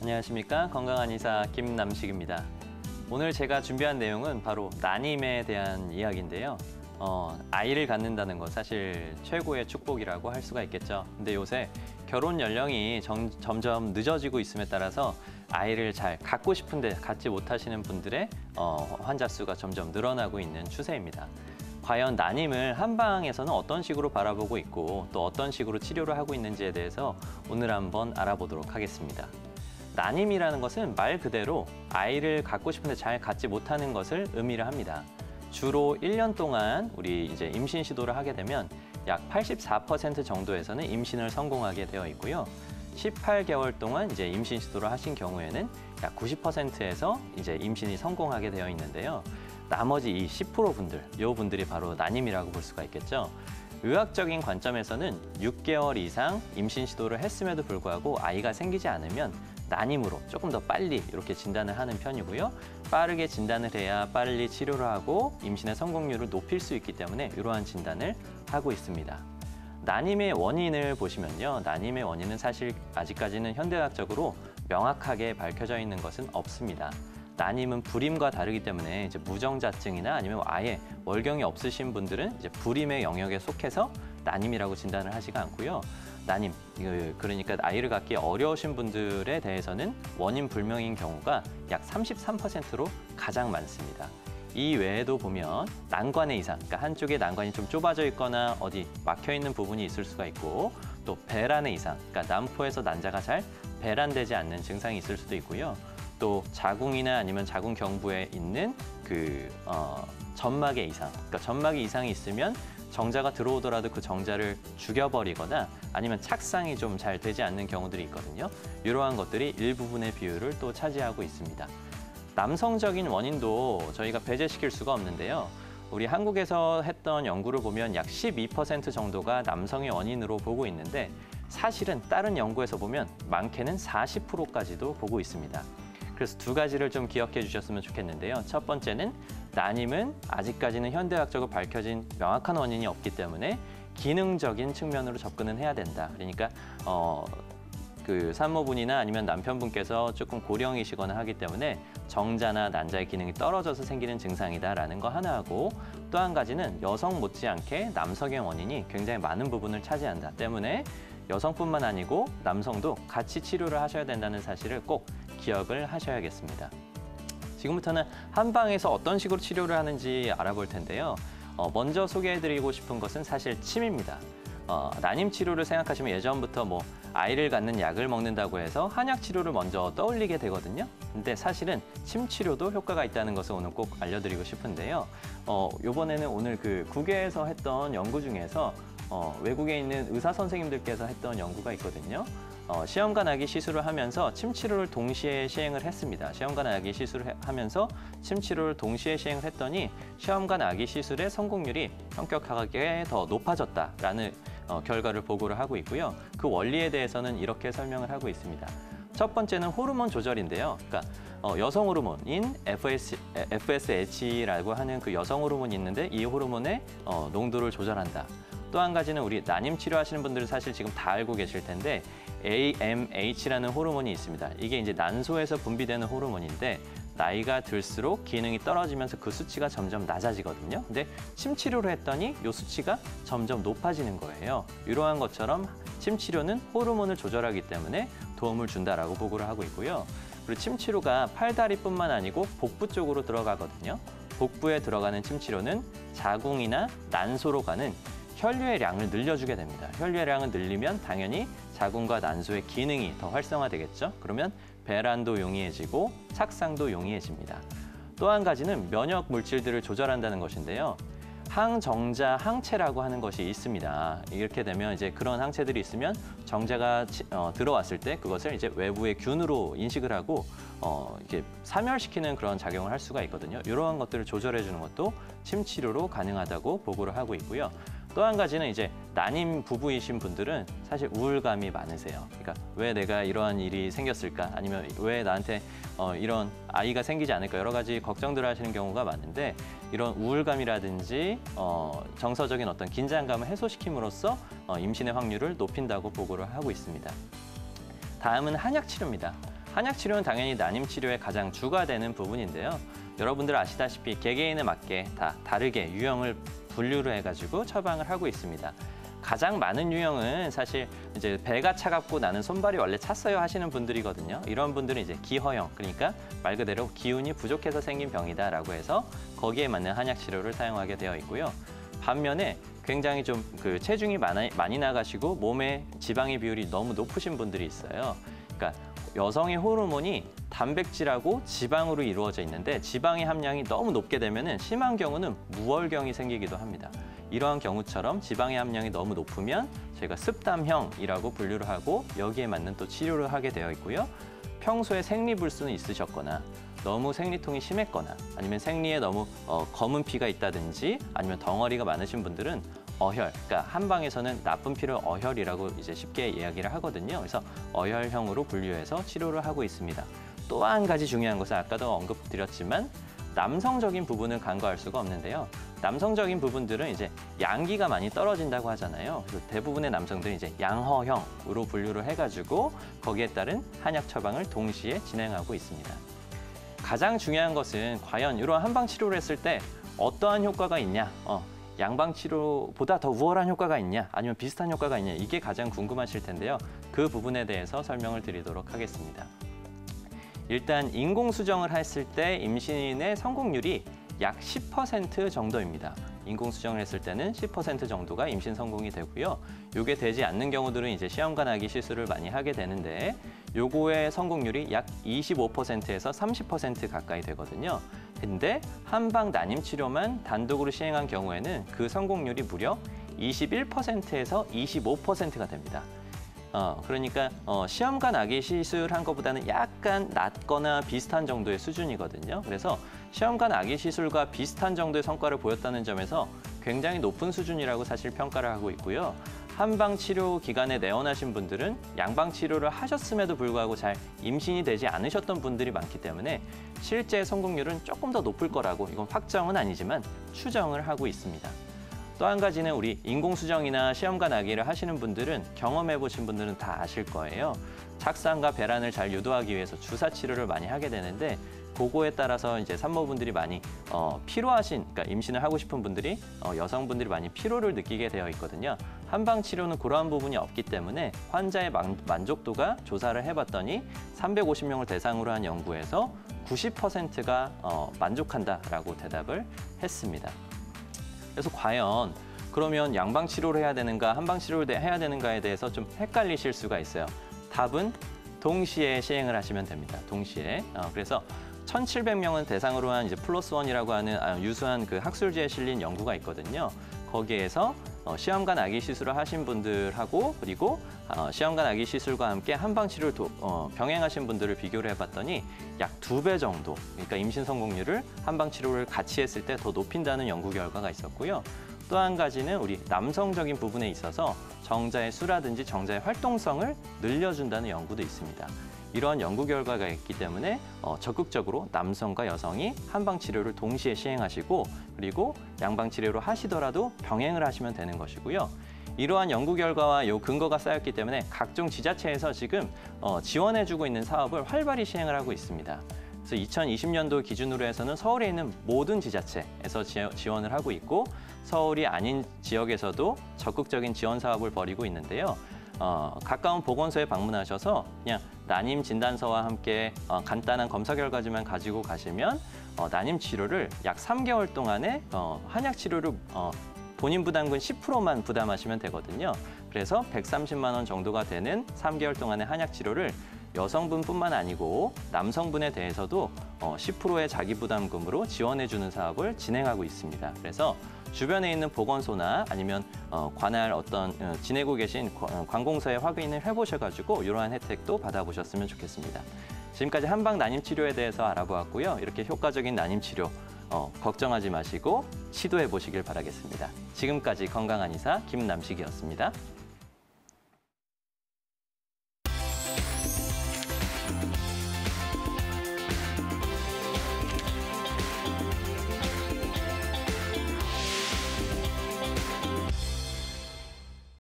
안녕하십니까. 건강한 의사 김남식입니다. 오늘 제가 준비한 내용은 바로 난임에 대한 이야기인데요. 아이를 갖는다는 건 사실 최고의 축복이라고 할 수가 있겠죠. 근데 요새 결혼 연령이 점점 늦어지고 있음에 따라서 아이를 잘 갖고 싶은데 갖지 못하시는 분들의 환자 수가 점점 늘어나고 있는 추세입니다. 과연 난임을 한방에서는 어떤 식으로 바라보고 있고 또 어떤 식으로 치료를 하고 있는지에 대해서 오늘 한번 알아보도록 하겠습니다. 난임이라는 것은 말 그대로 아이를 갖고 싶은데 잘 갖지 못하는 것을 의미를 합니다. 주로 1년 동안 우리 이제 임신 시도를 하게 되면 약 84% 정도에서는 임신을 성공하게 되어 있고요. 18개월 동안 이제 임신 시도를 하신 경우에는 약 90%에서 이제 임신이 성공하게 되어 있는데요. 나머지 이 10% 분들, 이 분들이 바로 난임이라고 볼 수가 있겠죠. 의학적인 관점에서는 6개월 이상 임신 시도를 했음에도 불구하고 아이가 생기지 않으면 난임으로 조금 더 빨리 이렇게 진단을 하는 편이고요. 빠르게 진단을 해야 빨리 치료를 하고 임신의 성공률을 높일 수 있기 때문에 이러한 진단을 하고 있습니다. 난임의 원인을 보시면요. 난임의 원인은 사실 아직까지는 현대의학적으로 명확하게 밝혀져 있는 것은 없습니다. 난임은 불임과 다르기 때문에 이제 무정자증이나 아니면 아예 월경이 없으신 분들은 이제 불임의 영역에 속해서 난임이라고 진단을 하지가 않고요. 난임, 그러니까 아이를 갖기 어려우신 분들에 대해서는 원인 불명인 경우가 약 33%로 가장 많습니다. 이 외에도 보면 난관의 이상, 그러니까 한쪽에 난관이 좀 좁아져 있거나 어디 막혀 있는 부분이 있을 수가 있고 또 배란의 이상, 그러니까 난포에서 난자가 잘 배란되지 않는 증상이 있을 수도 있고요. 또 자궁이나 아니면 자궁 경부에 있는 점막의 이상, 그러니까 점막의 이상이 있으면 정자가 들어오더라도 그 정자를 죽여버리거나 아니면 착상이 좀 잘 되지 않는 경우들이 있거든요. 이러한 것들이 일부분의 비율을 또 차지하고 있습니다. 남성적인 원인도 저희가 배제시킬 수가 없는데요. 우리 한국에서 했던 연구를 보면 약 12% 정도가 남성의 원인으로 보고 있는데 사실은 다른 연구에서 보면 많게는 40%까지도 보고 있습니다. 그래서 두 가지를 좀 기억해 주셨으면 좋겠는데요. 첫 번째는 난임은 아직까지는 현대의학적으로 밝혀진 명확한 원인이 없기 때문에 기능적인 측면으로 접근은 해야 된다. 그러니까 그 산모분이나 아니면 남편분께서 조금 고령이시거나 하기 때문에 정자나 난자의 기능이 떨어져서 생기는 증상이다라는 거 하나하고 또 한 가지는 여성 못지않게 남성의 원인이 굉장히 많은 부분을 차지한다 때문에 여성뿐만 아니고 남성도 같이 치료를 하셔야 된다는 사실을 꼭 기억을 하셔야겠습니다. 지금부터는 한방에서 어떤 식으로 치료를 하는지 알아볼 텐데요. 먼저 소개해드리고 싶은 것은 사실 침입니다. 난임 치료를 생각하시면 예전부터 뭐 아이를 갖는 약을 먹는다고 해서 한약 치료를 먼저 떠올리게 되거든요. 근데 사실은 침 치료도 효과가 있다는 것을 오늘 꼭 알려드리고 싶은데요. 이번에는 오늘 그 국외에서 했던 연구 중에서 외국에 있는 의사 선생님들께서 했던 연구가 있거든요. 시험관 아기 시술을 하면서 침 치료를 동시에 시행을 했습니다. 시험관 아기 시술을 하면서 침 치료를 동시에 시행을 했더니 시험관 아기 시술의 성공률이 현격하게 더 높아졌다라는 결과를 보고를 하고 있고요. 그 원리에 대해서는 이렇게 설명을 하고 있습니다. 첫 번째는 호르몬 조절인데요. 그러니까 여성 호르몬인 FSH라고 하는 그 여성 호르몬이 있는데 이 호르몬의 농도를 조절한다. 또 한 가지는 우리 난임 치료하시는 분들은 사실 지금 다 알고 계실 텐데 AMH라는 호르몬이 있습니다. 이게 이제 난소에서 분비되는 호르몬인데 나이가 들수록 기능이 떨어지면서 그 수치가 점점 낮아지거든요. 근데 침 치료를 했더니 이 수치가 점점 높아지는 거예요. 이러한 것처럼 침 치료는 호르몬을 조절하기 때문에 도움을 준다라고 보고를 하고 있고요. 그리고 침 치료가 팔다리뿐만 아니고 복부 쪽으로 들어가거든요. 복부에 들어가는 침 치료는 자궁이나 난소로 가는 혈류의 량을 늘려주게 됩니다. 혈류의 량을 늘리면 당연히 자궁과 난소의 기능이 더 활성화되겠죠. 그러면 배란도 용이해지고 착상도 용이해집니다. 또 한 가지는 면역 물질들을 조절한다는 것인데요. 항정자 항체라고 하는 것이 있습니다. 이렇게 되면 이제 그런 항체들이 있으면 정자가 들어왔을 때 그것을 이제 외부의 균으로 인식을 하고 이렇게 사멸시키는 그런 작용을 할 수가 있거든요. 이러한 것들을 조절해 주는 것도 침 치료로 가능하다고 보고를 하고 있고요. 또 한 가지는 이제 난임 부부이신 분들은 사실 우울감이 많으세요. 그러니까 왜 내가 이러한 일이 생겼을까? 아니면 왜 나한테 이런 아이가 생기지 않을까? 여러 가지 걱정들을 하시는 경우가 많은데 이런 우울감이라든지 정서적인 어떤 긴장감을 해소시킴으로써 임신의 확률을 높인다고 보고를 하고 있습니다. 다음은 한약 치료입니다. 한약 치료는 당연히 난임 치료의 가장 주가 되는 부분인데요. 여러분들 아시다시피 개개인에 맞게 다 다르게 유형을 분류를 해가지고 처방을 하고 있습니다. 가장 많은 유형은 사실 이제 배가 차갑고 나는 손발이 원래 찼어요 하시는 분들이거든요. 이런 분들은 이제 기허형, 그러니까 말 그대로 기운이 부족해서 생긴 병이다라고 해서 거기에 맞는 한약 치료를 사용하게 되어 있고요. 반면에 굉장히 좀 그 체중이 많이 나가시고 몸에 지방의 비율이 너무 높으신 분들이 있어요. 그러니까 여성의 호르몬이 단백질하고 지방으로 이루어져 있는데 지방의 함량이 너무 높게 되면은 심한 경우는 무월경이 생기기도 합니다. 이러한 경우처럼 지방의 함량이 너무 높으면 저희가 습담형이라고 분류를 하고 여기에 맞는 또 치료를 하게 되어 있고요. 평소에 생리불순이 있으셨거나 너무 생리통이 심했거나 아니면 생리에 너무 검은 피가 있다든지 아니면 덩어리가 많으신 분들은 어혈, 그러니까 한방에서는 나쁜 피를 어혈이라고 이제 쉽게 이야기를 하거든요. 그래서 어혈형으로 분류해서 치료를 하고 있습니다. 또 한 가지 중요한 것은 아까도 언급드렸지만 남성적인 부분을 간과할 수가 없는데요. 남성적인 부분들은 이제 양기가 많이 떨어진다고 하잖아요. 그래서 대부분의 남성들이 이제 양허형으로 분류를 해가지고 거기에 따른 한약 처방을 동시에 진행하고 있습니다. 가장 중요한 것은 과연 이런 한방 치료를 했을 때 어떠한 효과가 있냐, 양방 치료보다 더 우월한 효과가 있냐, 아니면 비슷한 효과가 있냐, 이게 가장 궁금하실 텐데요. 그 부분에 대해서 설명을 드리도록 하겠습니다. 일단 인공수정을 했을 때 임신의 성공률이 약 10% 정도입니다. 인공수정을 했을 때는 10% 정도가 임신 성공이 되고요. 이게 되지 않는 경우들은 이제 시험관 아기 시술을 많이 하게 되는데 요거의 성공률이 약 25%에서 30% 가까이 되거든요. 근데 한방 난임 치료만 단독으로 시행한 경우에는 그 성공률이 무려 21%에서 25%가 됩니다. 그러니까 시험관 아기 시술한 것보다는 약간 낮거나 비슷한 정도의 수준이거든요. 그래서 시험관 아기 시술과 비슷한 정도의 성과를 보였다는 점에서 굉장히 높은 수준이라고 사실 평가를 하고 있고요. 한방 치료 기간에 내원하신 분들은 양방 치료를 하셨음에도 불구하고 잘 임신이 되지 않으셨던 분들이 많기 때문에 실제 성공률은 조금 더 높을 거라고, 이건 확정은 아니지만 추정을 하고 있습니다. 또 한 가지는 우리 인공수정이나 시험관 아기를 하시는 분들은 경험해 보신 분들은 다 아실 거예요. 착상과 배란을 잘 유도하기 위해서 주사 치료를 많이 하게 되는데 그거에 따라서 이제 산모분들이 많이 피로하신, 그러니까 임신을 하고 싶은 분들이 여성분들이 많이 피로를 느끼게 되어 있거든요. 한방 치료는 그러한 부분이 없기 때문에 환자의 만족도가 조사를 해봤더니 350명을 대상으로 한 연구에서 90%가 만족한다라고 대답을 했습니다. 그래서 과연 그러면 양방 치료를 해야 되는가, 한방 치료를 해야 되는가에 대해서 좀 헷갈리실 수가 있어요. 답은 동시에 시행을 하시면 됩니다. 동시에. 그래서 1,700명은 대상으로 한 이제 플러스1이라고 하는 유수한 그 학술지에 실린 연구가 있거든요. 거기에서 시험관 아기 시술을 하신 분들하고 그리고 시험관 아기 시술과 함께 한방 치료를 병행하신 분들을 비교를 해봤더니 약 2배 정도, 그러니까 임신 성공률을 한방 치료를 같이 했을 때 더 높인다는 연구 결과가 있었고요. 또 한 가지는 우리 남성적인 부분에 있어서 정자의 수라든지 정자의 활동성을 늘려준다는 연구도 있습니다. 이러한 연구 결과가 있기 때문에 적극적으로 남성과 여성이 한방 치료를 동시에 시행하시고 그리고 양방 치료를 하시더라도 병행을 하시면 되는 것이고요. 이러한 연구 결과와 요 근거가 쌓였기 때문에 각종 지자체에서 지금 지원해주고 있는 사업을 활발히 시행을 하고 있습니다. 그래서 2020년도 기준으로 해서는 서울에 있는 모든 지자체에서 지원을 하고 있고 서울이 아닌 지역에서도 적극적인 지원 사업을 벌이고 있는데요. 가까운 보건소에 방문하셔서 그냥 난임 진단서와 함께 간단한 검사 결과지만 가지고 가시면 난임 치료를 약 3개월 동안에 한약 치료를 본인 부담금 10%만 부담하시면 되거든요. 그래서 130만 원 정도가 되는 3개월 동안의 한약 치료를 여성분뿐만 아니고 남성분에 대해서도 10%의 자기 부담금으로 지원해주는 사업을 진행하고 있습니다. 그래서 주변에 있는 보건소나 아니면 관할 어떤 지내고 계신 관공서에 확인을 해보셔가지고 이러한 혜택도 받아보셨으면 좋겠습니다. 지금까지 한방 난임 치료에 대해서 알아보았고요. 이렇게 효과적인 난임 치료 걱정하지 마시고 시도해 보시길 바라겠습니다. 지금까지 건강한 의사 김남식이었습니다.